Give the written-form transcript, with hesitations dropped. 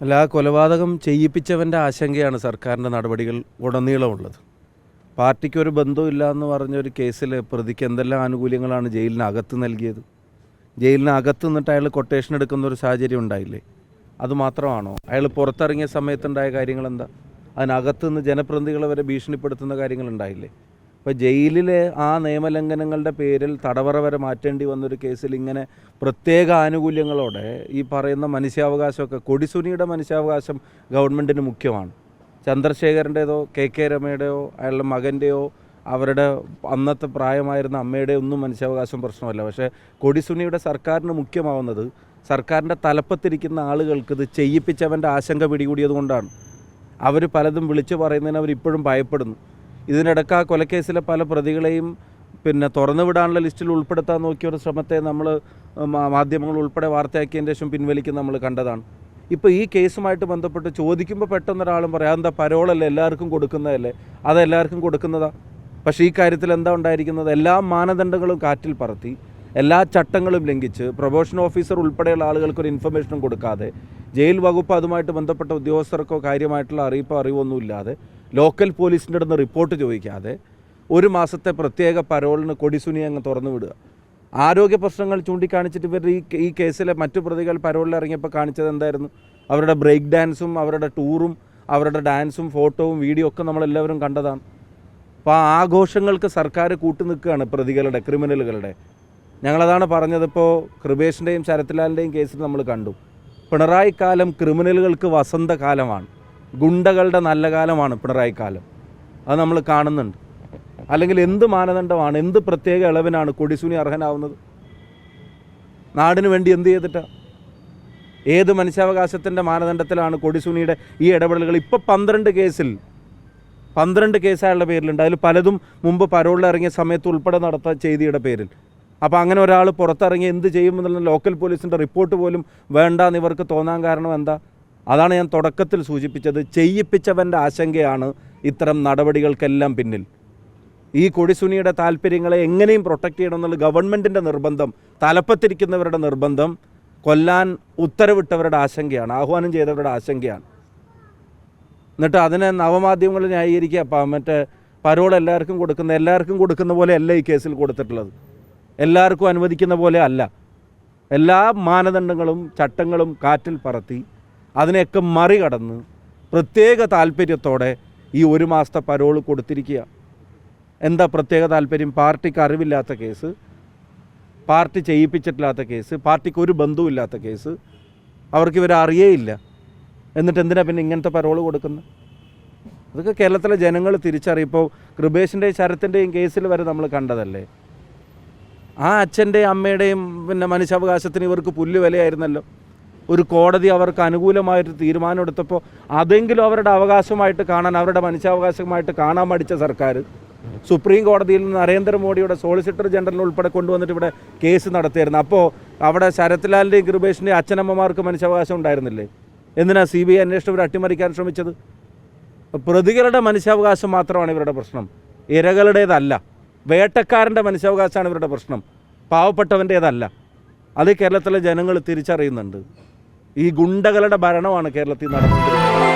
അല്ല, ആ കൊലപാതകം ചെയ്യിപ്പിച്ചവൻ്റെ ആശങ്കയാണ് സർക്കാരിൻ്റെ നടപടികൾ ഉടനീളമുള്ളത്. പാർട്ടിക്കൊരു ബന്ധമില്ല എന്ന് പറഞ്ഞൊരു കേസിൽ പ്രതിക്ക് എന്തെല്ലാം ആനുകൂല്യങ്ങളാണ് ജയിലിനകത്ത് നൽകിയത്. ജയിലിനകത്ത് നിന്നിട്ട് അയാൾ കൊട്ടേഷൻ എടുക്കുന്ന ഒരു സാഹചര്യം ഉണ്ടായില്ലേ? അതുമാത്രമാണോ? അയാൾ പുറത്തിറങ്ങിയ സമയത്തുണ്ടായ കാര്യങ്ങളെന്താ? അതിനകത്ത് നിന്ന് ജനപ്രതിനിധികളെ വരെ ഭീഷണിപ്പെടുത്തുന്ന കാര്യങ്ങളുണ്ടായില്ലേ? ഇപ്പോൾ ജയിലിലെ ആ നിയമലംഘനങ്ങളുടെ പേരിൽ തടവറ വരെ മാറ്റേണ്ടി വന്നൊരു കേസിൽ ഇങ്ങനെ പ്രത്യേക ആനുകൂല്യങ്ങളോടെ ഈ പറയുന്ന മനുഷ്യാവകാശമൊക്കെ, കൊടിസുനിയുടെ മനുഷ്യാവകാശം ഗവൺമെൻറ്റിന് മുഖ്യമാണ്. ചന്ദ്രശേഖരൻ്റേതോ കെ രമയുടെയോ അയാളുടെ മകൻ്റെയോ അവരുടെ അന്നത്തെ പ്രായമായിരുന്ന അമ്മയുടെയോ ഒന്നും മനുഷ്യാവകാശം പ്രശ്നമല്ല. പക്ഷേ കൊടിസുനിയുടെ സർക്കാരിന് മുഖ്യമാവുന്നത് സർക്കാരിൻ്റെ തലപ്പത്തിരിക്കുന്ന ആളുകൾക്ക് ഇത് ചെയ്യിപ്പിച്ചവൻ്റെ ആശങ്ക പിടികൂടിയത് കൊണ്ടാണ്. അവർ പലതും വിളിച്ചു പറയുന്നതിന് അവരിപ്പോഴും ഭയപ്പെടുന്നു. ഇതിനിടയ്ക്ക് ആ കൊലക്കേസിലെ പല പ്രതികളെയും തുറന്നുവിടാനുള്ള ലിസ്റ്റിൽ ഉൾപ്പെടുത്താൻ നോക്കിയൊരു ശ്രമത്തെ നമ്മൾ മാധ്യമങ്ങൾ ഉൾപ്പെടെ വാർത്തയാക്കിയതിന് ശേഷം പിൻവലിക്കുന്ന നമ്മൾ കണ്ടതാണ്. ഇപ്പോൾ ഈ കേസുമായിട്ട് ബന്ധപ്പെട്ട് ചോദിക്കുമ്പോൾ പെട്ടെന്നൊരാളും പറയാം, എന്താ പരോളല്ലേ, എല്ലാവർക്കും കൊടുക്കുന്നതല്ലേ, അതെല്ലാവർക്കും കൊടുക്കുന്നതാണ്. പക്ഷേ ഈ കാര്യത്തിൽ എന്താ ഉണ്ടായിരിക്കുന്നത്? എല്ലാ മാനദണ്ഡങ്ങളും കാറ്റിൽ പറത്തി, എല്ലാ ചട്ടങ്ങളും ലംഘിച്ച്, പ്രൊബേഷൻ ഓഫീസർ ഉൾപ്പെടെയുള്ള ആളുകൾക്കൊരു ഇൻഫർമേഷനും കൊടുക്കാതെ, ജയിൽ വകുപ്പ് അതുമായിട്ട് ബന്ധപ്പെട്ട ഉദ്യോഗസ്ഥർക്കോ കാര്യമായിട്ടുള്ള അറിവൊന്നുമില്ലാതെ, ലോക്കൽ പോലീസിൻ്റെ അടുത്ത് റിപ്പോർട്ട് ചോദിക്കാതെ ഒരു മാസത്തെ പ്രത്യേക പരോളിന് കൊടിസുനി അങ്ങ് തുറന്നു വിടുക. ആരോഗ്യ പ്രശ്നങ്ങൾ ചൂണ്ടിക്കാണിച്ചിട്ട് ഇവർ ഈ കേസിലെ മറ്റു പ്രതികൾ പരോളിൽ ഇറങ്ങിയപ്പോൾ കാണിച്ചത് എന്തായിരുന്നു? അവരുടെ ബ്രേക്ക് ഡാൻസും അവരുടെ ടൂറും അവരുടെ ഡാൻസും ഫോട്ടോവും വീഡിയോ ഒക്കെ നമ്മളെല്ലാവരും കണ്ടതാണ്. അപ്പോൾ ആ ആഘോഷങ്ങൾക്ക് സർക്കാർ കൂട്ടുനിൽക്കുകയാണ് പ്രതികളുടെ, ക്രിമിനലുകളുടെ. ഞങ്ങളതാണ് പറഞ്ഞത്. ഇപ്പോൾ കൃപേഷിൻ്റെയും ശരത്ലാലിൻ്റെയും കേസിൽ നമ്മൾ കണ്ടു. പിണറായി കാലം ക്രിമിനലുകൾക്ക് വസന്തകാലമാണ്, ഗുണ്ടകളുടെ നല്ല കാലമാണ് പിണറായി കാലം. അത് നമ്മൾ കാണുന്നുണ്ട്. അല്ലെങ്കിൽ എന്ത് മാനദണ്ഡമാണ്, എന്ത് പ്രത്യേക ഇളവിനാണ് കൊടിസുനി അർഹനാവുന്നത്? നാടിന് വേണ്ടി എന്ത് ചെയ്തിട്ടാണ്? ഏത് മനുഷ്യാവകാശത്തിൻ്റെ മാനദണ്ഡത്തിലാണ് കൊടിസുനിയുടെ ഈ ഇടപെടലുകൾ? ഇപ്പോൾ 12 കേസ് അയാളുടെ പേരിലുണ്ട്. അതിൽ പലതും മുമ്പ് പരോളിൽ ഇറങ്ങിയ സമയത്ത് ഉൾപ്പെടെ നടത്ത ചെയ്തിയുടെ പേരിൽ. അപ്പോൾ അങ്ങനെ ഒരാൾ പുറത്തിറങ്ങി എന്ത് ചെയ്യുമെന്നുള്ള ലോക്കൽ പോലീസിൻ്റെ റിപ്പോർട്ട് പോലും വേണ്ടാന്ന് ഇവർക്ക് തോന്നാൻ കാരണം എന്താ? അതാണ് ഞാൻ തുടക്കത്തിൽ സൂചിപ്പിച്ചത്. ചെയ്യിപ്പിച്ചവൻ്റെ ആശങ്കയാണ് ഇത്തരം നടപടികൾക്കെല്ലാം പിന്നിൽ. ഈ കൊടിസുനിയുടെ താല്പര്യങ്ങളെ എങ്ങനെയും പ്രൊട്ടക്റ്റ് ചെയ്യണമെന്നുള്ള ഗവൺമെൻറ്റിൻ്റെ നിർബന്ധം, തലപ്പത്തിരിക്കുന്നവരുടെ നിർബന്ധം, കൊല്ലാൻ ഉത്തരവിട്ടവരുടെ ആശങ്കയാണ്, ആഹ്വാനം ചെയ്തവരുടെ ആശങ്കയാണ്. എന്നിട്ട് അതിനെ നവമാധ്യമങ്ങൾ ന്യായീകരിക്കുക. പരോൾ എല്ലാവർക്കും കൊടുക്കുന്ന പോലെ അല്ല ഈ കേസിൽ കൊടുത്തിട്ടുള്ളത്. എല്ലാവർക്കും അനുവദിക്കുന്ന പോലെ അല്ല. എല്ലാ മാനദണ്ഡങ്ങളും ചട്ടങ്ങളും കാറ്റിൽ പറത്തി അതിനെയൊക്കെ മറികടന്ന് പ്രത്യേക താല്പര്യത്തോടെ ഈ ഒരു മാസത്തെ പരോൾ കൊടുത്തിരിക്കുക. എന്താ പ്രത്യേക താല്പര്യം? പാർട്ടിക്ക് അറിവില്ലാത്ത കേസ്, പാർട്ടി ചെയ്യിപ്പിച്ചിട്ടില്ലാത്ത കേസ്, പാർട്ടിക്ക് ഒരു ബന്ധവുമില്ലാത്ത കേസ്, അവർക്ക് ഇവരെ അറിയേയില്ല. എന്നിട്ട് എന്തിനാ പിന്നെ ഇങ്ങനത്തെ പരോൾ കൊടുക്കുന്നത്? അതൊക്കെ കേരളത്തിലെ ജനങ്ങൾ തിരിച്ചറിയിപ്പോൾ കൃപേഷിൻ്റെയും ശരത്തിൻ്റെയും കേസിൽ വരെ നമ്മൾ കണ്ടതല്ലേ. ആ അച്ഛൻ്റെയും അമ്മയുടെയും മനുഷ്യാവകാശത്തിന് ഇവർക്ക് പുല്ലുവിലയായിരുന്നല്ലോ. ഒരു കോടതി അവർക്ക് അനുകൂലമായിട്ട് തീരുമാനം എടുത്തപ്പോൾ അതെങ്കിലും അവരുടെ അവകാശമായിട്ട് കാണാൻ, അവരുടെ മനുഷ്യാവകാശമായിട്ട് കാണാൻ മടിച്ച സർക്കാർ സുപ്രീം കോടതിയിൽ നിന്ന് നരേന്ദ്രമോദിയുടെ സോളിസിറ്റർ ജനറൽ ഉൾപ്പെടെ കൊണ്ടുവന്നിട്ട് ഇവിടെ കേസ് നടത്തിയായിരുന്നു. അപ്പോൾ അവിടെ ശരത്ലാലിൻ്റെയും കൃപേഷിൻ്റെയും അച്ഛനമ്മമാർക്ക് മനുഷ്യാവകാശം ഉണ്ടായിരുന്നില്ലേ? എന്തിനാ CBI അന്വേഷണം ഇവർ അട്ടിമറിക്കാൻ ശ്രമിച്ചത്? പ്രതികളുടെ മനുഷ്യാവകാശം മാത്രമാണ് ഇവരുടെ പ്രശ്നം, ഇരകളുടേതല്ല. വേട്ടക്കാരൻ്റെ മനുഷ്യാവകാശമാണ് ഇവരുടെ പ്രശ്നം, പാവപ്പെട്ടവൻ്റേതല്ല. അത് കേരളത്തിലെ ജനങ്ങൾ തിരിച്ചറിയുന്നുണ്ട്. ഈ ഗുണ്ടകളുടെ ഭരണമാണ് കേരളത്തിൽ നടന്നുകൊണ്ടിരിക്കുന്നത്.